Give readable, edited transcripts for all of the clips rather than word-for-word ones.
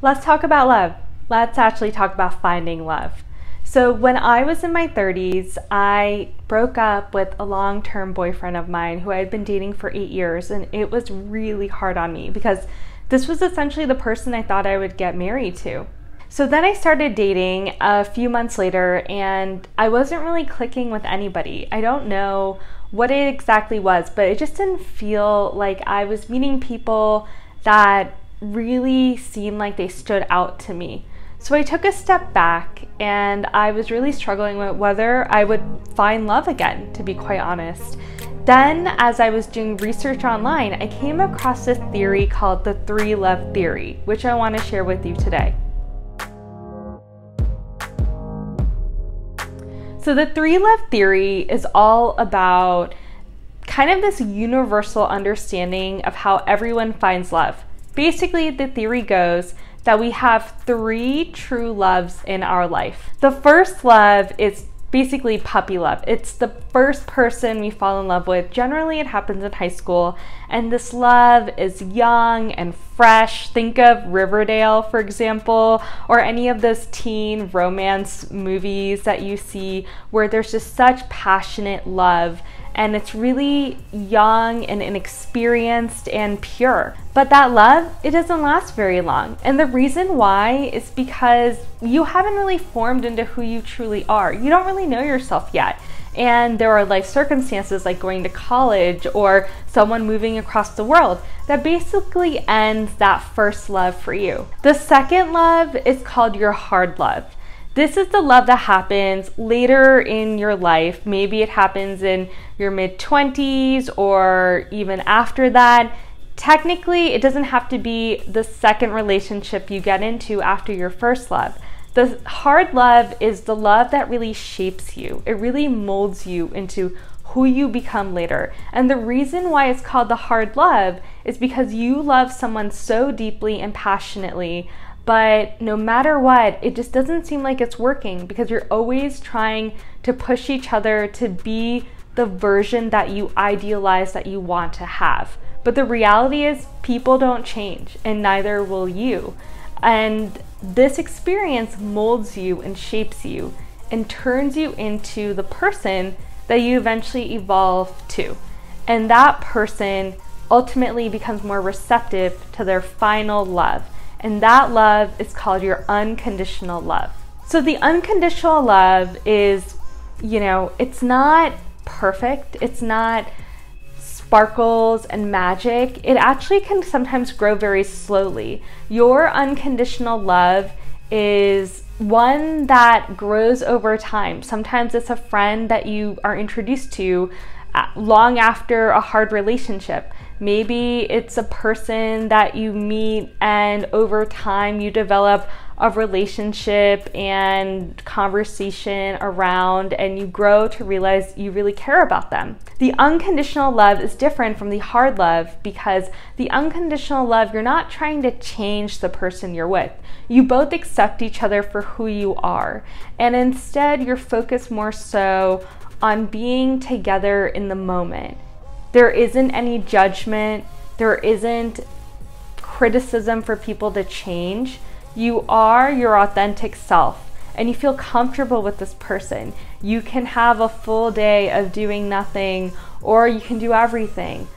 Let's talk about love. Let's actually talk about finding love. So when I was in my 30s, I broke up with a long-term boyfriend of mine who I had been dating for 8 years, and it was really hard on me because this was essentially the person I thought I would get married to. So then I started dating a few months later, and I wasn't really clicking with anybody. I don't know what it exactly was, but it just didn't feel like I was meeting people that really seemed like they stood out to me. So I took a step back, and I was really struggling with whether I would find love again, to be quite honest. Then, as I was doing research online, I came across this theory called the 3 love theory, which I want to share with you today. So the 3 love theory is all about kind of this universal understanding of how everyone finds love. Basically, the theory goes that we have 3 true loves in our life. The first love is basically puppy love. It's the first person we fall in love with. Generally, it happens in high school, and this love is young and fresh. Think of Riverdale, for example, or any of those teen romance movies that you see where there's just such passionate love, and it's really young and inexperienced and pure. But that love, it doesn't last very long. And the reason why is because you haven't really formed into who you truly are. You don't really know yourself yet. And there are life circumstances like going to college or someone moving across the world that basically ends that first love for you. The second love is called your hard love. This is the love that happens later in your life. Maybe it happens in your mid-20s or even after that. Technically, it doesn't have to be the second relationship you get into after your first love. The hard love is the love that really shapes you. It really molds you into who you become later. And the reason why it's called the hard love is because you love someone so deeply and passionately, but no matter what, it just doesn't seem like it's working because you're always trying to push each other to be the version that you idealize that you want to have. But the reality is people don't change, and neither will you. And this experience molds you and shapes you and turns you into the person that you eventually evolve to. And that person ultimately becomes more receptive to their final love. And that love is called your unconditional love. So the unconditional love is, it's not perfect. It's not sparkles and magic. It actually can sometimes grow very slowly. Your unconditional love is one that grows over time. Sometimes it's a friend that you are introduced to long after a hard relationship. Maybe it's a person that you meet and over time you develop a relationship and conversation around, and you grow to realize you really care about them. The unconditional love is different from the hard love because the unconditional love, you're not trying to change the person you're with. You both accept each other for who you are, and instead you're focused more so on being together in the moment. There isn't any judgment. There isn't criticism for people to change. You are your authentic self, and you feel comfortable with this person. You can have a full day of doing nothing, or you can do everything.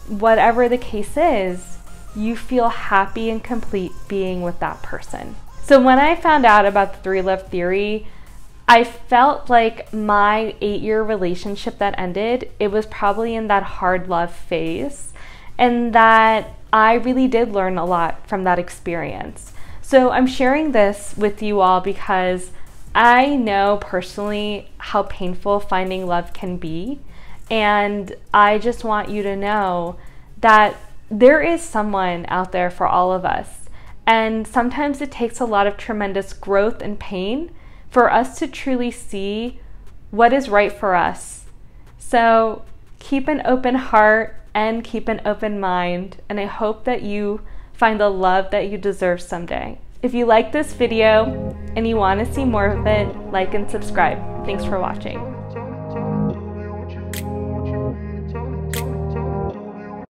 Whatever the case is, you feel happy and complete being with that person. So when I found out about the 3 love theory, I felt like my 8-year relationship that ended, it was probably in that hard love phase, and that I really did learn a lot from that experience. So I'm sharing this with you all because I know personally how painful finding love can be, and I just want you to know that there is someone out there for all of us, and sometimes it takes a lot of tremendous growth and pain for us to truly see what is right for us. So keep an open heart and keep an open mind, and I hope that you find the love that you deserve someday. If you like this video and you want to see more of it, like and subscribe. Thanks for watching.